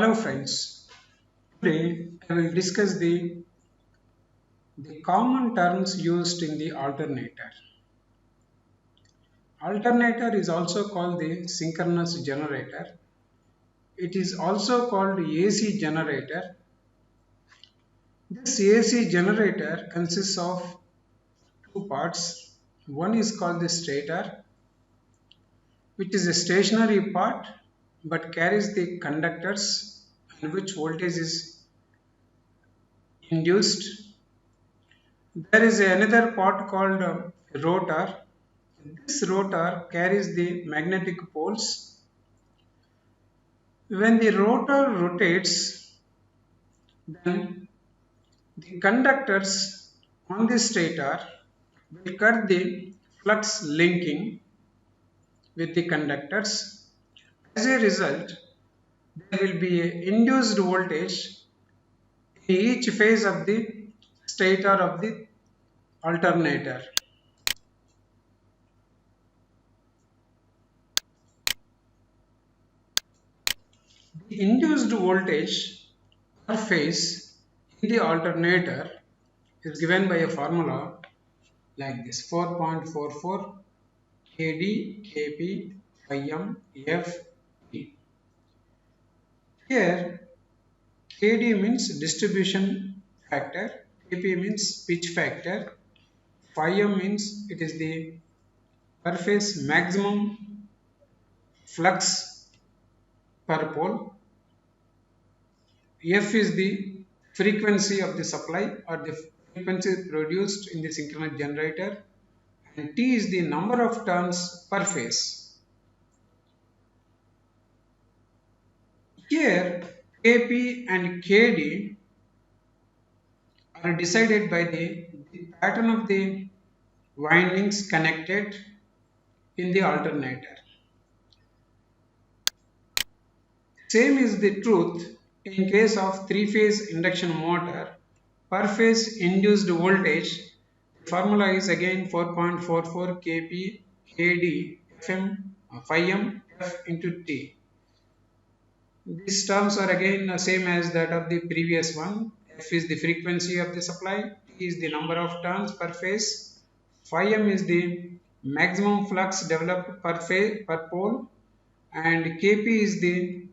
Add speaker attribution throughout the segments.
Speaker 1: Hello friends, today I will discuss the common terms used in the alternator. Alternator is also called the synchronous generator. It is also called AC generator. This AC generator consists of two parts. One is called the stator, which is a stationary part but carries the conductors in which voltage is induced. There is another part called rotor. This rotor carries the magnetic poles. When the rotor rotates, then the conductors on the stator will cut the flux linking with the conductors. As a result, there will be an induced voltage in each phase of the stator of the alternator. The induced voltage per phase in the alternator is given by a formula like this: 4.44 kd kp phi m f t. Here kd means distribution factor, kp means pitch factor, phi m means it is the per phase maximum flux per pole, f is the frequency of the supply or the frequency produced in the synchronous generator, and T is the number of turns per phase. Here Kp and Kd are decided by the pattern of the windings connected in the alternator. Same is the truth in case of three-phase induction motor. Per phase induced voltage, the formula is again 4.44 kp kd fm phi m f into t. These terms are again the same as that of the previous one. F is the frequency of the supply, T is the number of turns per phase, phi m is the maximum flux developed per phase per pole, and Kp is the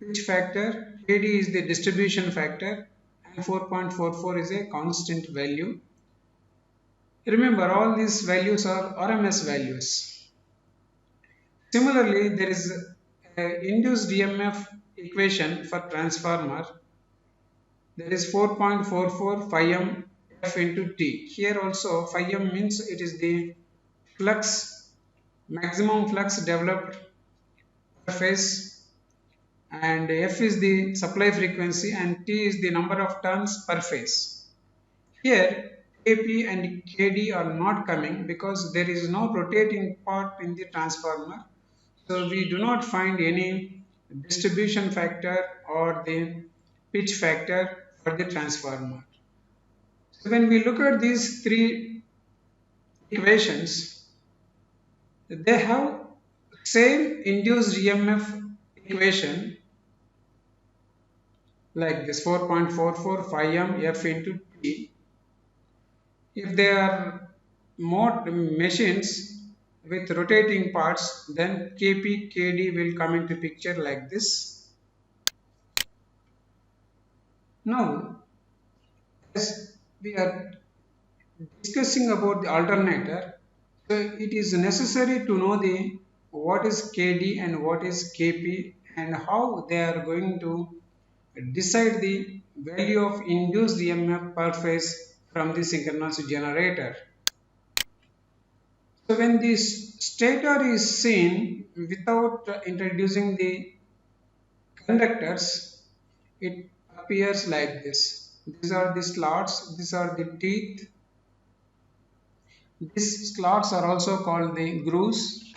Speaker 1: pitch factor, Kd is the distribution factor, and 4.44 is a constant value. Remember, all these values are RMS values. Similarly, there is induced EMF equation for transformer. There is 4.44 phi m f into t. Here also phi m means it is the flux, maximum flux developed per phase, and f is the supply frequency and t is the number of turns per phase. Here Kp and Kd are not coming because there is no rotating part in the transformer. So we do not find any distribution factor or the pitch factor for the transformer. So when we look at these three equations, they have same induced EMF equation like this: 4.44 phi m f into t. If they are more machines with rotating parts, then Kp, Kd will come into picture like this. Now, as we are discussing about the alternator, so it is necessary to know the what is Kd and what is Kp and how they are going to decide the value of induced EMF per phase from the synchronous generator. So when this stator is seen without introducing the conductors, it appears like this. These are the slots, these are the teeth. These slots are also called the grooves,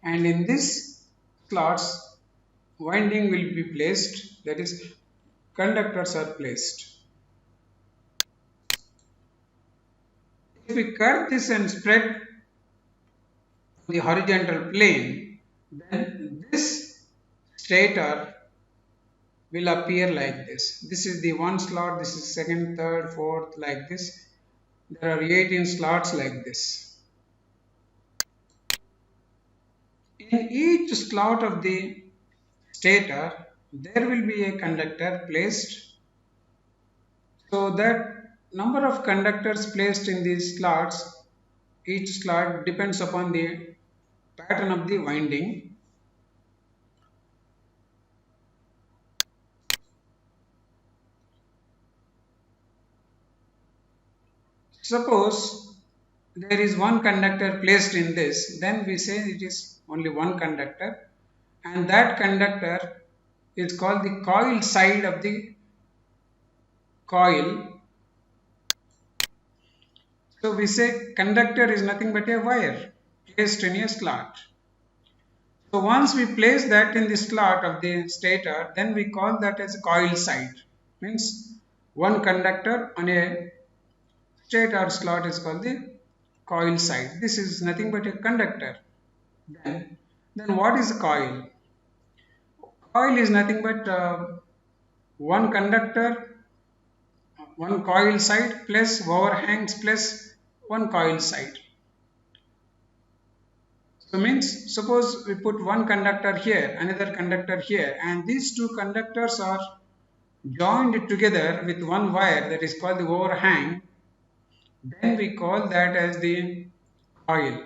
Speaker 1: and in these slots winding will be placed, that is conductors are placed. If we cut this and spread the horizontal plane, then this stator will appear like this. This is the one slot, this is second, third, fourth, like this. There are 18 slots like this. In each slot of the stator, there will be a conductor placed. So that number of conductors placed in these slots, each slot depends upon the pattern of the winding. Suppose there is one conductor placed in this, then we say it is only one conductor, and that conductor is called the coil side of the coil. So we say conductor is nothing but a wire placed in a slot. So once we place that in the slot of the stator, then we call that as coil side. Means one conductor on a stator slot is called the coil side. This is nothing but a conductor. Then what is a coil? Coil is nothing but one conductor, one coil side plus overhangs plus one coil side. So means suppose we put one conductor here, another conductor here, and these two conductors are joined together with one wire that is called the overhang, then we call that as the coil.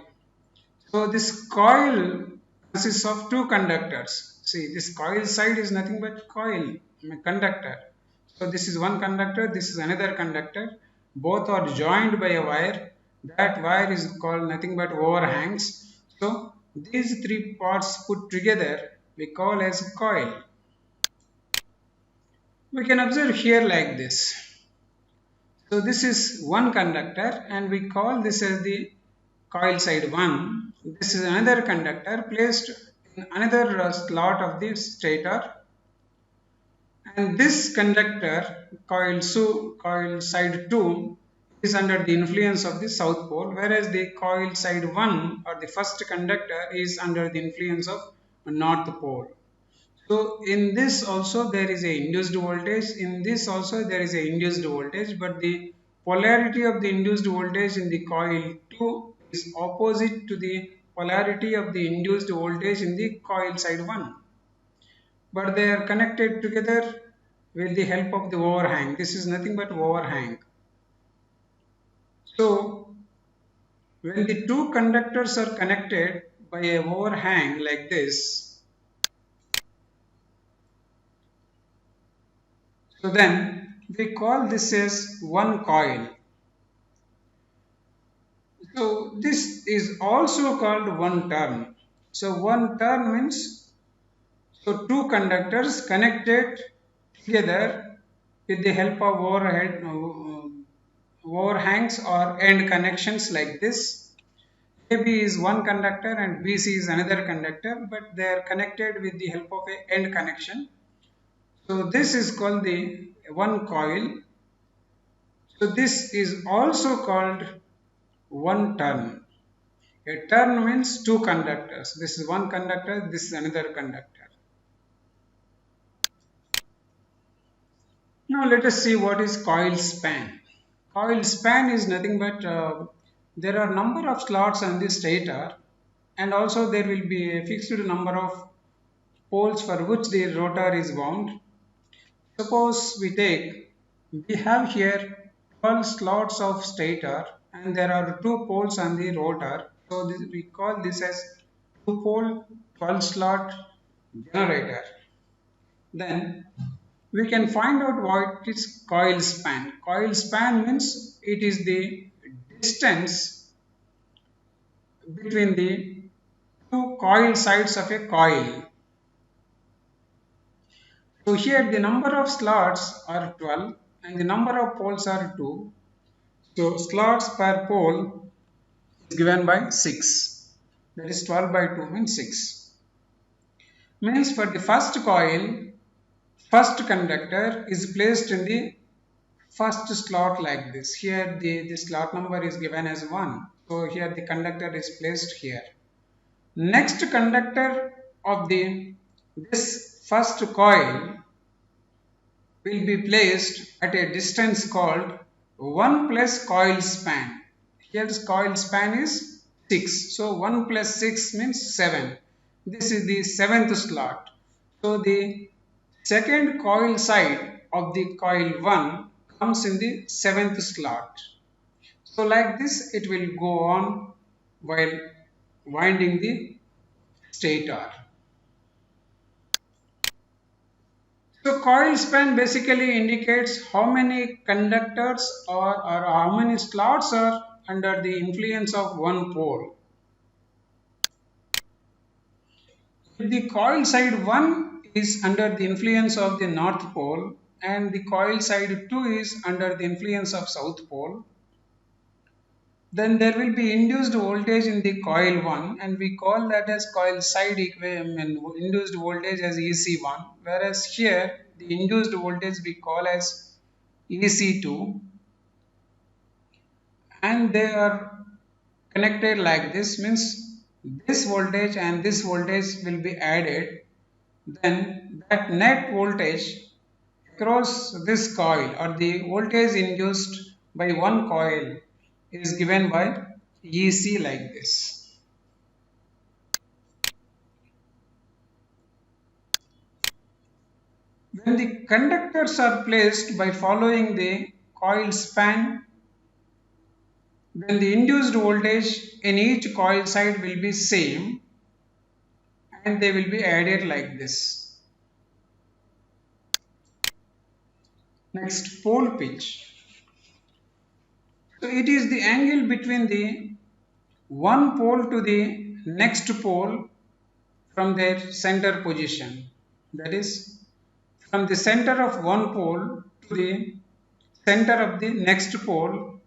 Speaker 1: So this coil consists of two conductors. See, this coil side is nothing but coil, conductor. So this is one conductor, this is another conductor. Both are joined by a wire. That wire is called nothing but overhangs. So these three parts put together we call as coil. We can observe here like this. So this is one conductor and we call this as the coil side 1. This is another conductor placed in another slot of the stator, and this conductor coil side 2 is under the influence of the south pole, whereas the coil side 1 or the first conductor is under the influence of north pole. So in this also there is a induced voltage, in this also there is a induced voltage, but the polarity of the induced voltage in the coil 2 is opposite to the polarity of the induced voltage in the coil side 1. But they are connected together with the help of the overhang. This is nothing but overhang. So when the two conductors are connected by a overhang like this, so then we call this as one coil. So this is also called one turn. So one turn means so two conductors connected together with the help of overhangs or end connections like this. AB is one conductor and BC is another conductor, but they are connected with the help of a end connection. So this is called the one coil. So this is also called one turn. A turn means two conductors. This is one conductor, this is another conductor. Now let us see what is coil span. Coil span is nothing but there are number of slots on the stator, and also there will be a fixed number of poles for which the rotor is wound. Suppose we have here 12 slots of stator and there are 2 poles on the rotor. So we call this as 2 pole 12 slot generator. Then we can find out what is coil span. Coil span means it is the distance between the two coil sides of a coil. So here the number of slots are 12 and the number of poles are 2. So slots per pole is given by 6. That is 12 by 2 means 6. Means for the first coil, first conductor is placed in the first slot like this. Here the slot number is given as 1. So here the conductor is placed here. Next conductor of this first coil will be placed at a distance called 1 plus coil span. Here this coil span is 6. So 1 plus 6 means 7. This is the 7th slot. So the second coil side of the coil 1 comes in the 7th slot. So like this it will go on while winding the stator. So coil span basically indicates how many conductors or how many slots are under the influence of one pole. If the coil side 1 is under the influence of the north pole and the coil side 2 is under the influence of south pole, then there will be induced voltage in the coil 1 and we call that as coil side induced voltage as EC1, whereas here the induced voltage we call as EC2, and they are connected like this, means this voltage and this voltage will be added, then that net voltage across this coil or the voltage induced by one coil is given by EC like this. When the conductors are placed by following the coil span, then the induced voltage in each coil side will be same and they will be added like this. Next, pole pitch. So it is the angle between the one pole to the next pole from their center position. That is, from the center of one pole to the center of the next pole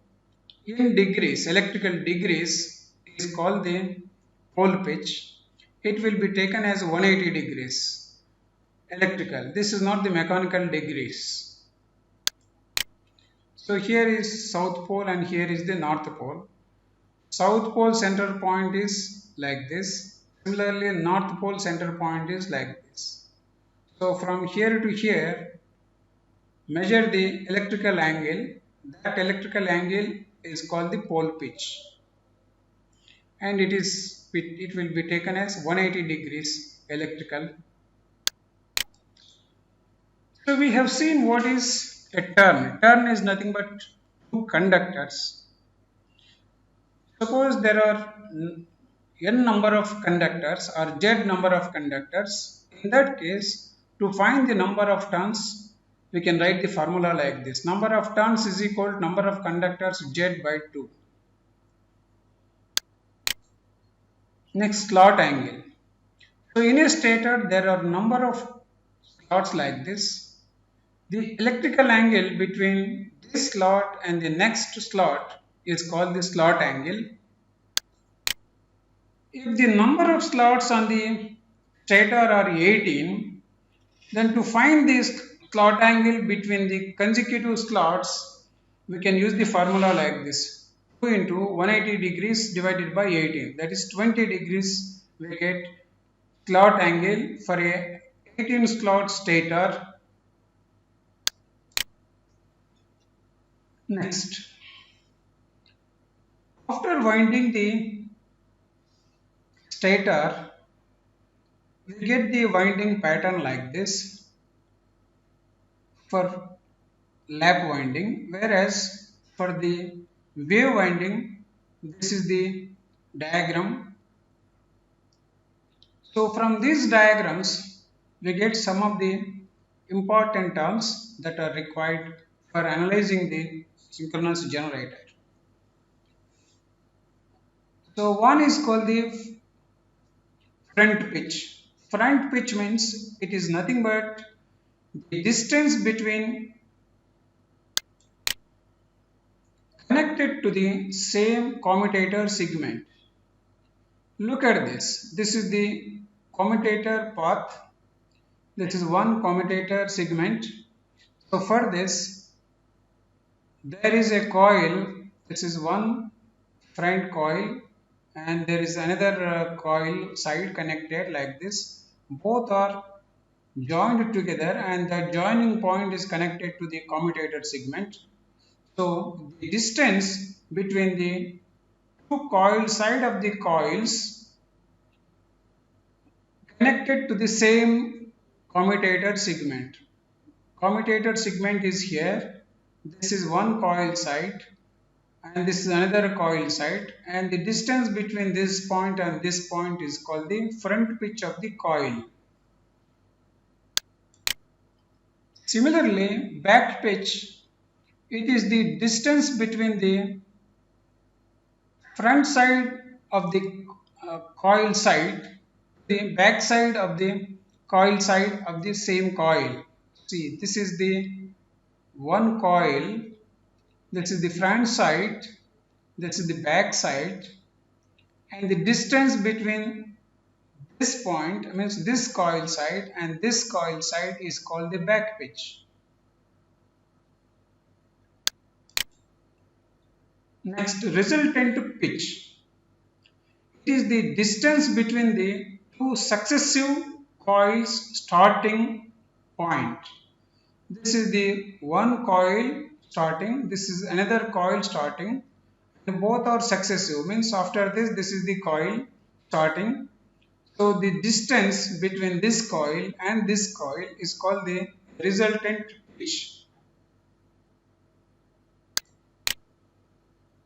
Speaker 1: in degrees, electrical degrees, is called the pole pitch. It will be taken as 180 degrees electrical. This is not the mechanical degrees. So here is south pole and here is the north pole. South pole center point is like this. Similarly, north pole center point is like this. So from here to here, measure the electrical angle. That electrical angle is called the pole pitch, and it will be taken as 180 degrees electrical. So we have seen what is a turn. Turn is nothing but two conductors. Suppose there are n number of conductors or z number of conductors. In that case, to find the number of turns, we can write the formula like this. Number of turns is equal to number of conductors z by 2. Next, slot angle. So in a stator, there are number of slots like this. The electrical angle between this slot and the next slot is called the slot angle. If the number of slots on the stator are 18, then to find this slot angle between the consecutive slots, we can use the formula like this. 2 into 180 degrees divided by 18, that is 20 degrees we get slot angle for a 18 slot stator. Next, after winding the stator, we get the winding pattern like this for lap winding, whereas for the wave winding, this is the diagram. So from these diagrams, we get some of the important terms that are required for analyzing the synchronous generator. So one is called the front pitch. Front pitch means it is nothing but the distance between connected to the same commutator segment. Look at this. This is the commutator path. This is one commutator segment. So for this, there is a coil. This is one front coil, and there is another coil side connected like this. Both are joined together, and the joining point is connected to the commutator segment. So the distance between the two coil side of the coils connected to the same commutator segment. Commutator segment is here. This is one coil side and this is another coil side, and the distance between this point and this point is called the front pitch of the coil. Similarly, back pitch, it is the distance between the front side of the coil side, the back side of the coil side of the same coil. See, this is the one coil, this is the front side, this is the back side, and the distance between this point means this coil side and this coil side is called the back pitch. Next, resultant pitch. It is the distance between the two successive coils starting point. This is the one coil starting, this is another coil starting, and both are successive, means after this is the coil starting. So the distance between this coil and this coil is called the resultant pitch.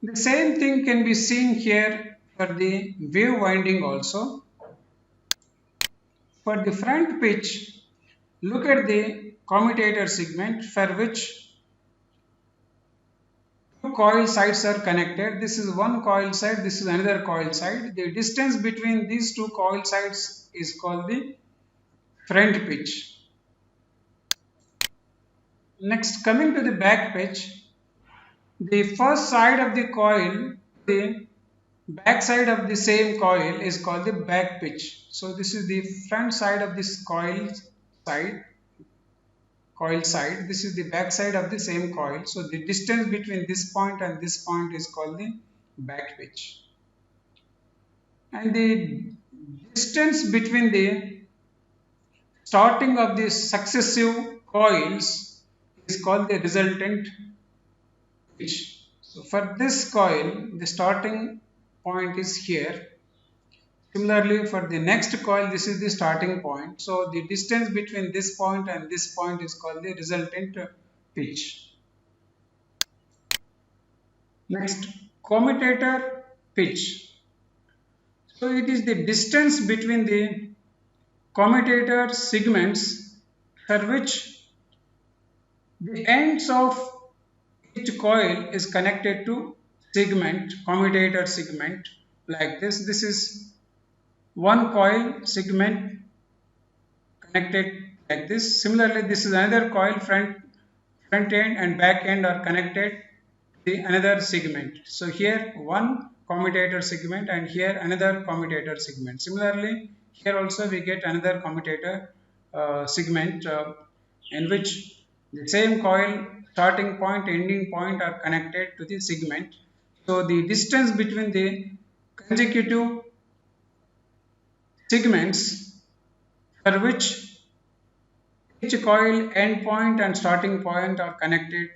Speaker 1: The same thing can be seen here for the wave winding also. For the front pitch, look at the commutator segment for which two coil sides are connected. This is one coil side, this is another coil side. The distance between these two coil sides is called the front pitch. Next, coming to the back pitch, the first side of the coil, the back side of the same coil is called the back pitch. So this is the front side of this coil side. This is the back side of the same coil. So the distance between this point and this point is called the back pitch. And the distance between the starting of the successive coils is called the resultant pitch. So for this coil, the starting point is here. Similarly, for the next coil, this is the starting point. So the distance between this point and this point is called the resultant pitch. Next, commutator pitch. So it is the distance between the commutator segments for which the ends of each coil is connected to segment, commutator segment like this. This is one coil segment connected like this. Similarly, this is another coil, front end and back end are connected to another segment. So here one commutator segment and here another commutator segment. Similarly, here also we get another commutator segment in which the same coil starting point, ending point are connected to the segment. So the distance between the consecutive segments for which each coil end point and starting point are connected.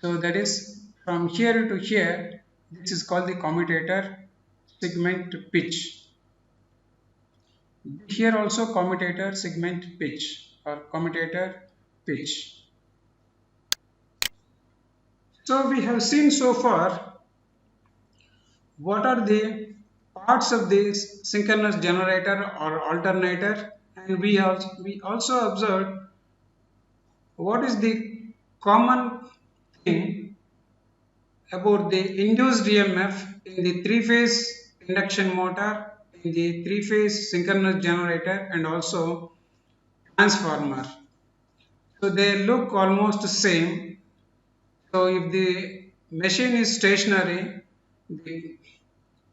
Speaker 1: So that is from here to here, this is called the commutator segment pitch. Here also commutator segment pitch or commutator pitch. So we have seen so far what are the parts of this synchronous generator or alternator, and we also observed what is the common thing about the induced EMF in the three-phase induction motor, in the three-phase synchronous generator and also transformer. So they look almost the same. So if the machine is stationary, the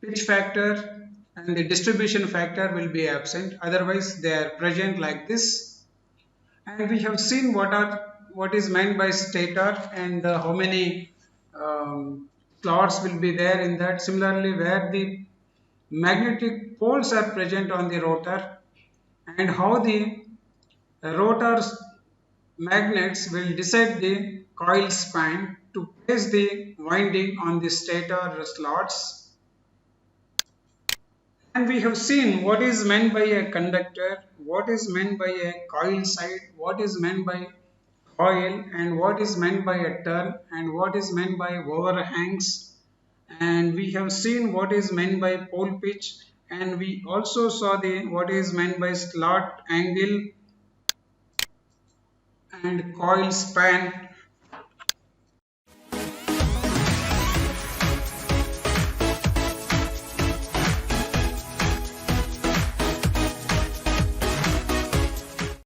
Speaker 1: pitch factor and the distribution factor will be absent, otherwise they are present like this. And we have seen what is meant by stator and how many slots will be there in that. Similarly, where the magnetic poles are present on the rotor and how the Rotors magnets will decide the coil span to place the winding on the stator slots. And we have seen what is meant by a conductor, what is meant by a coil side, what is meant by coil, and what is meant by a turn, and what is meant by overhangs. And we have seen what is meant by pole pitch, and we also saw the what is meant by slot angle and coil span.